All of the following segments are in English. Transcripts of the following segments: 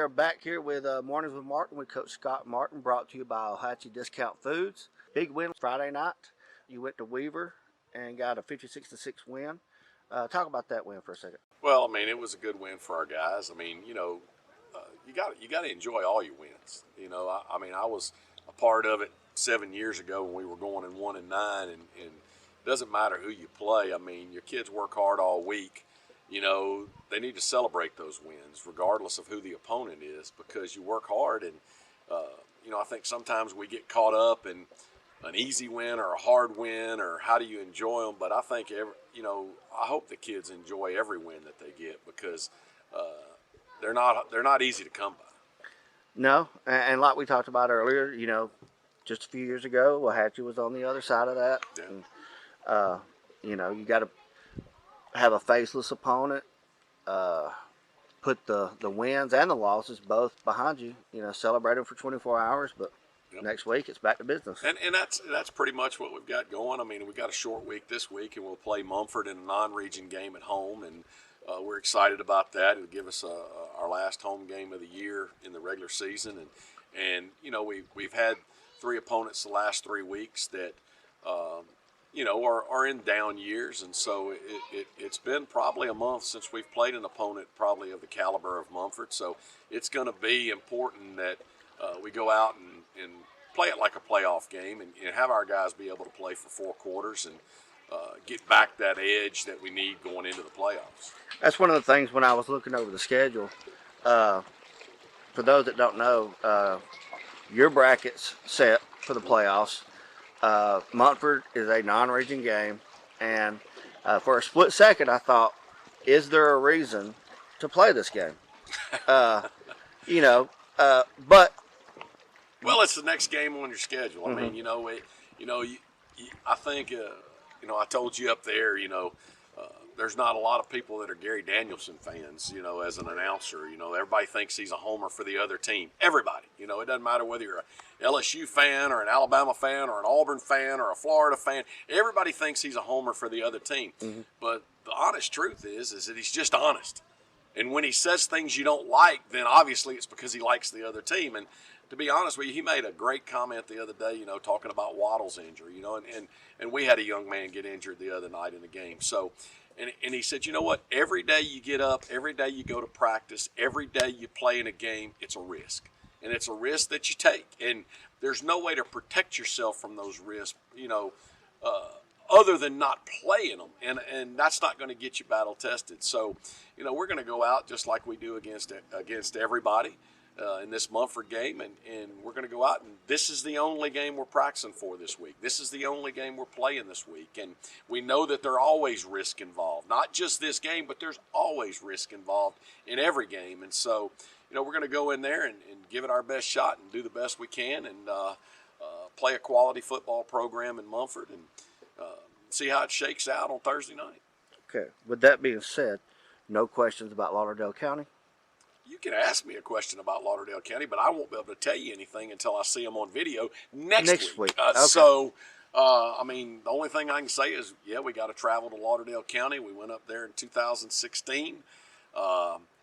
are back here with Mornings with Martin with Coach Scott Martin, brought to you by Ohatchee Discount Foods. Big win Friday night. You went to Weaver and got a 56-6 win. Talk about that win for a second. Well, I mean, it was a good win for our guys. I mean, you got to enjoy all your wins. I mean, I was a part of it 7 years ago when we were going in 1-9, and it doesn't matter who you play. I mean, your kids work hard all week. They need to celebrate those wins regardless of who the opponent is, because you work hard. And I think sometimes we get caught up in an easy win or a hard win, or how do you enjoy them. But I think I hope the kids enjoy every win that they get, because they're not easy to come by. No, and like we talked about earlier, just a few years ago, Ohatchee was on the other side of that. Yeah. And, you got to have a faceless opponent. Put the wins and the losses both behind you. Celebrate them for 24 hours, but Yep. next week it's back to business. And that's pretty much what we've got going. I mean, we've got a short week this week, and we'll play Mumford in a non-region game at home, and we're excited about that. It'll give us our last home game of the year in the regular season, and we've had 3 opponents the last 3 weeks that are in down years, and so it's been probably a month since we've played an opponent probably of the caliber of Mumford. So it's going to be important that we go out and play it like a playoff game, and have our guys be able to play for 4 quarters and get back that edge that we need going into the playoffs. That's one of the things when I was looking over the schedule. For those that don't know, your bracket's set for the playoffs. Montford is a non-region game, and for a split second I thought, is there a reason to play this game? But well, it's the next game on your schedule. I mean, I think, I told you up there, there's not a lot of people that are Gary Danielson fans, as an announcer. Everybody thinks he's a homer for the other team. Everybody. It doesn't matter whether you're a LSU fan or an Alabama fan or an Auburn fan or a Florida fan. Everybody thinks he's a homer for the other team. Mm-hmm. But the honest truth is that he's just honest. And when he says things you don't like, then obviously it's because he likes the other team. And to be honest with you, he made a great comment the other day, talking about Waddle's injury, and we had a young man get injured the other night in the game. So, and he said, you know what, every day you get up, every day you go to practice, every day you play in a game, it's a risk. And it's a risk that you take. And there's no way to protect yourself from those risks, other than not playing them. And that's not going to get you battle tested. So, we're going to go out just like we do against everybody. In this Mumford game, and we're going to go out, and this is the only game we're practicing for this week. This is the only game we're playing this week, and we know that there's always risk involved. Not just this game, but there's always risk involved in every game, and so we're going to go in there and give it our best shot and do the best we can, and play a quality football program in Mumford, and see how it shakes out on Thursday night. Okay, with that being said, no questions about Lauderdale County? You can ask me a question about Lauderdale County, but I won't be able to tell you anything until I see them on video next week. Okay. So, I mean, the only thing I can say is, yeah, we got to travel to Lauderdale County. We went up there in 2016.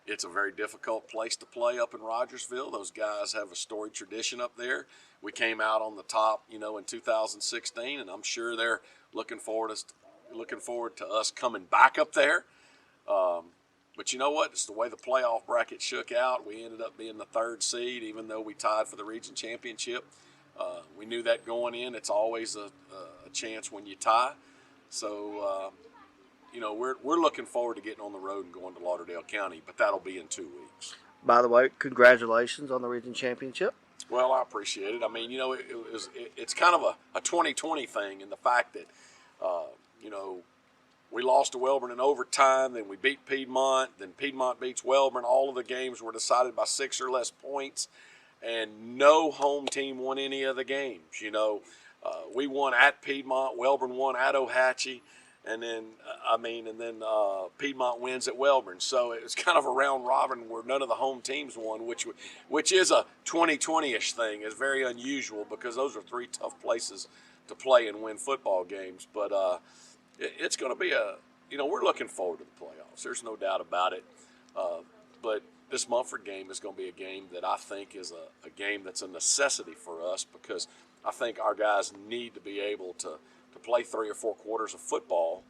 It's a very difficult place to play up in Rogersville. Those guys have a storied tradition up there. We came out on the top, in 2016, and I'm sure they're looking forward to us coming back up there. But you know what? It's the way the playoff bracket shook out. We ended up being the 3rd seed, even though we tied for the region championship. We knew that going in. It's always a chance when you tie. So, we're looking forward to getting on the road and going to Lauderdale County, but that'll be in 2 weeks. By the way, congratulations on the region championship. Well, I appreciate it. I mean, it's kind of a 2020 thing in the fact that, we lost to Wellborn in overtime, then we beat Piedmont, then Piedmont beats Wellborn. All of the games were decided by 6 or less points, and no home team won any of the games. We won at Piedmont, Wellborn won at Ohatchee, and then Piedmont wins at Wellborn. So it was kind of a round robin where none of the home teams won, which is a 2020-ish thing. It's very unusual because those are 3 tough places to play and win football games. But it's going to be we're looking forward to the playoffs. There's no doubt about it. But this Mumford game is going to be a game that I think is a game that's a necessity for us, because I think our guys need to be able to play 3 or 4 quarters of football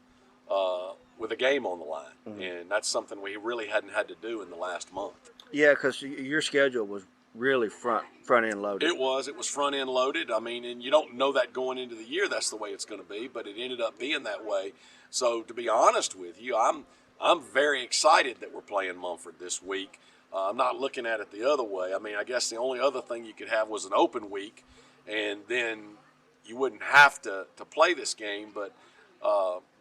with a game on the line. And that's something we really hadn't had to do in the last month. Yeah, because your schedule was really front end loaded. It was front end loaded. I mean, and you don't know that going into the year that's the way it's going to be, but it ended up being that way. So to be honest with you, I'm very excited that we're playing Mumford this week. I'm not looking at it the other way. I mean, I guess the only other thing you could have was an open week, and then you wouldn't have to play this game. But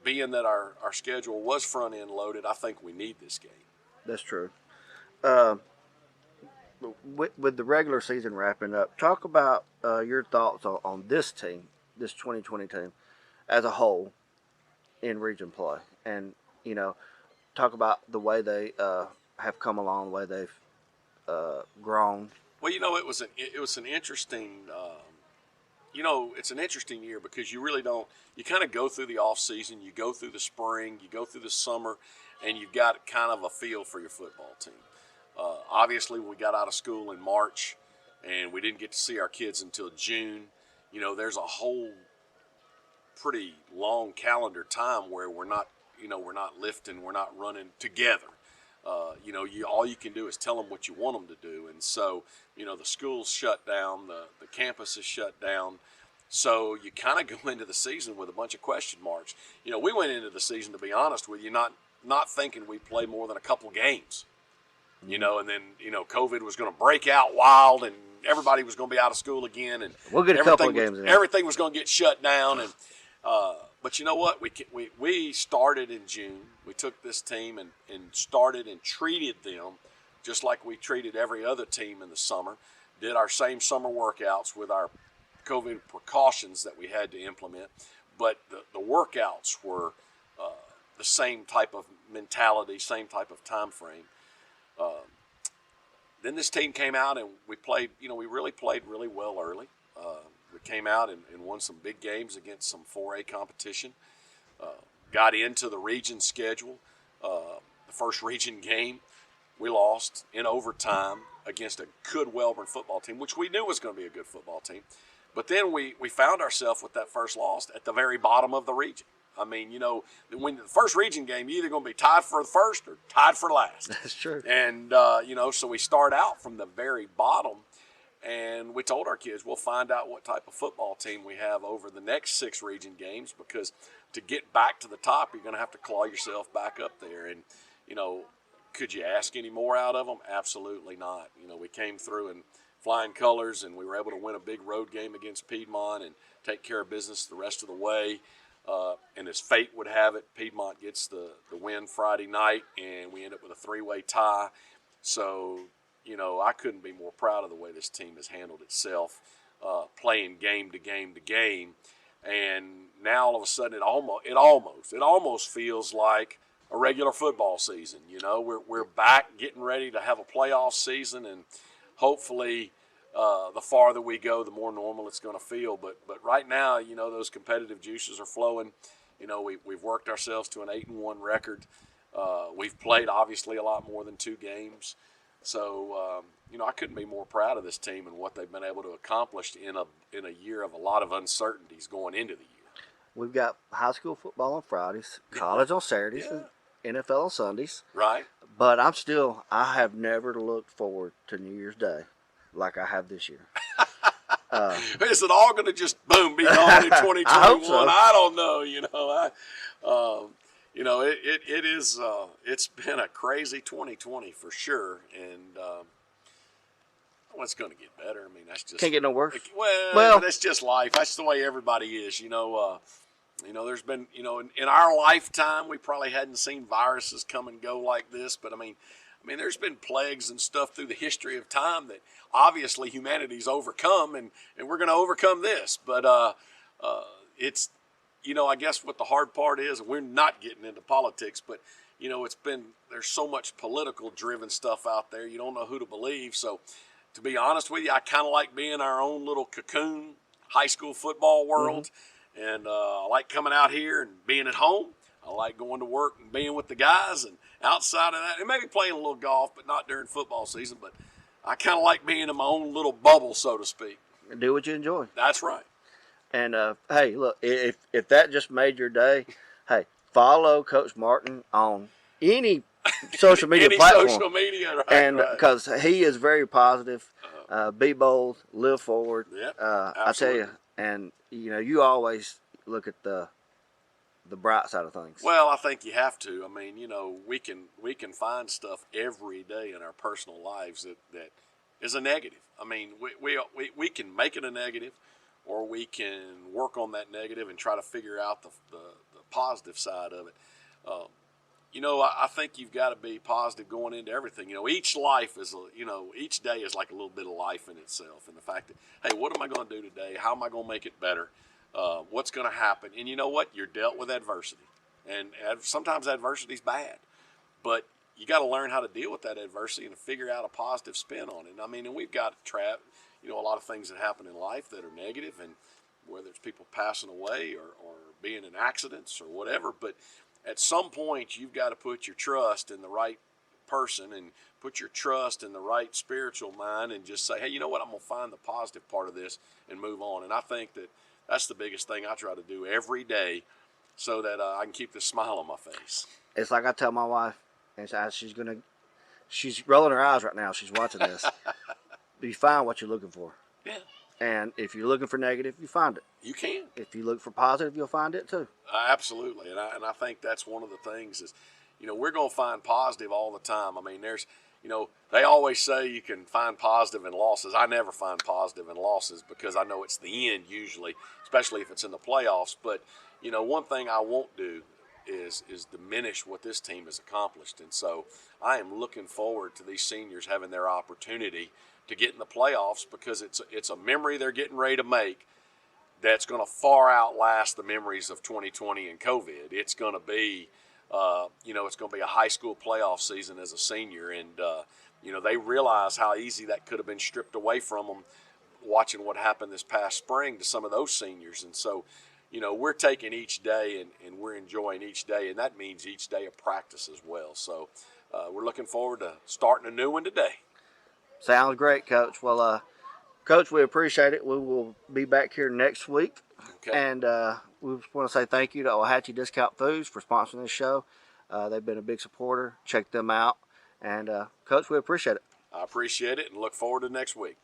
being that our schedule was front end loaded, I think we need this game. That's true. With the regular season wrapping up, talk about your thoughts on this team, this 2020 team, as a whole in region play, and talk about the way they have come along, the way they've grown. Well, it was an interesting. It's an interesting year because you really don't. You kind of go through the off season, you go through the spring, you go through the summer, and you've got kind of a feel for your football team. Obviously, we got out of school in March, and we didn't get to see our kids until June. There's a whole pretty long calendar time where we're not lifting, we're not running together. All you can do is tell them what you want them to do. And so, the school's shut down, the campus is shut down. So you kind of go into the season with a bunch of question marks. We went into the season, to be honest with you, not thinking we'd play more than a couple games. And then, COVID was going to break out wild, and everybody was going to be out of school again. And we'll get a couple of games in. Everything was going to get shut down. And but you know what? We started in June. We took this team and started and treated them just like we treated every other team in the summer. Did our same summer workouts with our COVID precautions that we had to implement. But the workouts were the same type of mentality, same type of time frame. Then this team came out and we played, we really played really well early. We came out and won some big games against some 4A competition. Got into the region schedule. The first region game, we lost in overtime against a good Welborn football team, which we knew was going to be a good football team. But then we found ourselves with that first loss at the very bottom of the region. I mean, when the first region game, you're either going to be tied for the first or tied for last. That's true. And, so we start out from the very bottom, and we told our kids we'll find out what type of football team we have over the next 6 region games, because to get back to the top, you're going to have to claw yourself back up there. And, could you ask any more out of them? Absolutely not. We came through in flying colors, and we were able to win a big road game against Piedmont and take care of business the rest of the way. And as fate would have it, Piedmont gets the win Friday night, and we end up with a 3-way tie. So, I couldn't be more proud of the way this team has handled itself, playing game to game to game. And now all of a sudden, it almost feels like a regular football season. We're back getting ready to have a playoff season, and hopefully the farther we go, the more normal it's going to feel. But right now, those competitive juices are flowing. We've worked ourselves to an 8-1 record. We've played obviously a lot more than 2 games. So, I couldn't be more proud of this team and what they've been able to accomplish in a year of a lot of uncertainties going into the year. We've got high school football on Fridays, college on Saturdays, and NFL on Sundays. Right. But I have never looked forward to New Year's Day like I have this year. Is it all going to just boom be gone in 2021? I hope so. I don't know. It is. It's been a crazy 2020 for sure, and it's going to get better. I mean, that's just can't get no worse. Well, that's just life. That's the way everybody is. There's been, in our lifetime, we probably hadn't seen viruses come and go like this, but I mean, there's been plagues and stuff through the history of time that obviously humanity's overcome, and we're going to overcome this. But it's, I guess what the hard part is, we're not getting into politics, but, there's so much political driven stuff out there. You don't know who to believe. So to be honest with you, I kind of like being our own little cocoon high school football world. Mm-hmm. And I like coming out here and being at home. I like going to work and being with the guys, and outside of that, and maybe playing a little golf, but not during football season. But I kind of like being in my own little bubble, so to speak. Do what you enjoy. That's right. And hey, look, if that just made your day, hey, follow Coach Martin on any social media Any platform. social media, right? And right. because he is very positive, be bold, live forward. Yep, I tell you, and you always look at the bright side of things. Well, I think you have to. I mean, we can find stuff every day in our personal lives that is a negative. I mean, we can make it a negative, or we can work on that negative and try to figure out the positive side of it. I think you've got to be positive going into everything. Each life is, each day is like a little bit of life in itself. And the fact that, hey, what am I going to do today? How am I going to make it better? What's going to happen? And you know what? You're dealt with adversity. And sometimes adversity is bad. But you got to learn how to deal with that adversity and figure out a positive spin on it. I mean, and we've got a lot of things that happen in life that are negative, and whether it's people passing away or being in accidents or whatever. But at some point, you've got to put your trust in the right person and put your trust in the right spiritual mind and just say, hey, you know what? I'm going to find the positive part of this and move on. And I think that's the biggest thing I try to do every day so that I can keep this smile on my face. It's like I tell my wife, and she's rolling her eyes right now. She's watching this. You find what you're looking for. Yeah. And if you're looking for negative, you find it. You can. If you look for positive, you'll find it too. Absolutely. And I think that's one of the things is, we're going to find positive all the time. I mean, they always say you can find positive in losses. I never find positive in losses because I know it's the end usually, especially if it's in the playoffs. But, one thing I won't do is diminish what this team has accomplished. And so I am looking forward to these seniors having their opportunity to get in the playoffs because it's a memory they're getting ready to make that's going to far outlast the memories of 2020 and COVID. It's going to be, it's going to be a high school playoff season as a senior, and they realize how easy that could have been stripped away from them watching what happened this past spring to some of those seniors. And so, we're taking each day and we're enjoying each day, and that means each day of practice as well. So we're looking forward to starting a new one today. Sounds great, Coach. Well, Coach, we appreciate it. We will be back here next week. Okay. And we just want to say thank you to Ohatchee Discount Foods for sponsoring this show. They've been a big supporter. Check them out. And, Coach, we appreciate it. I appreciate it and look forward to next week.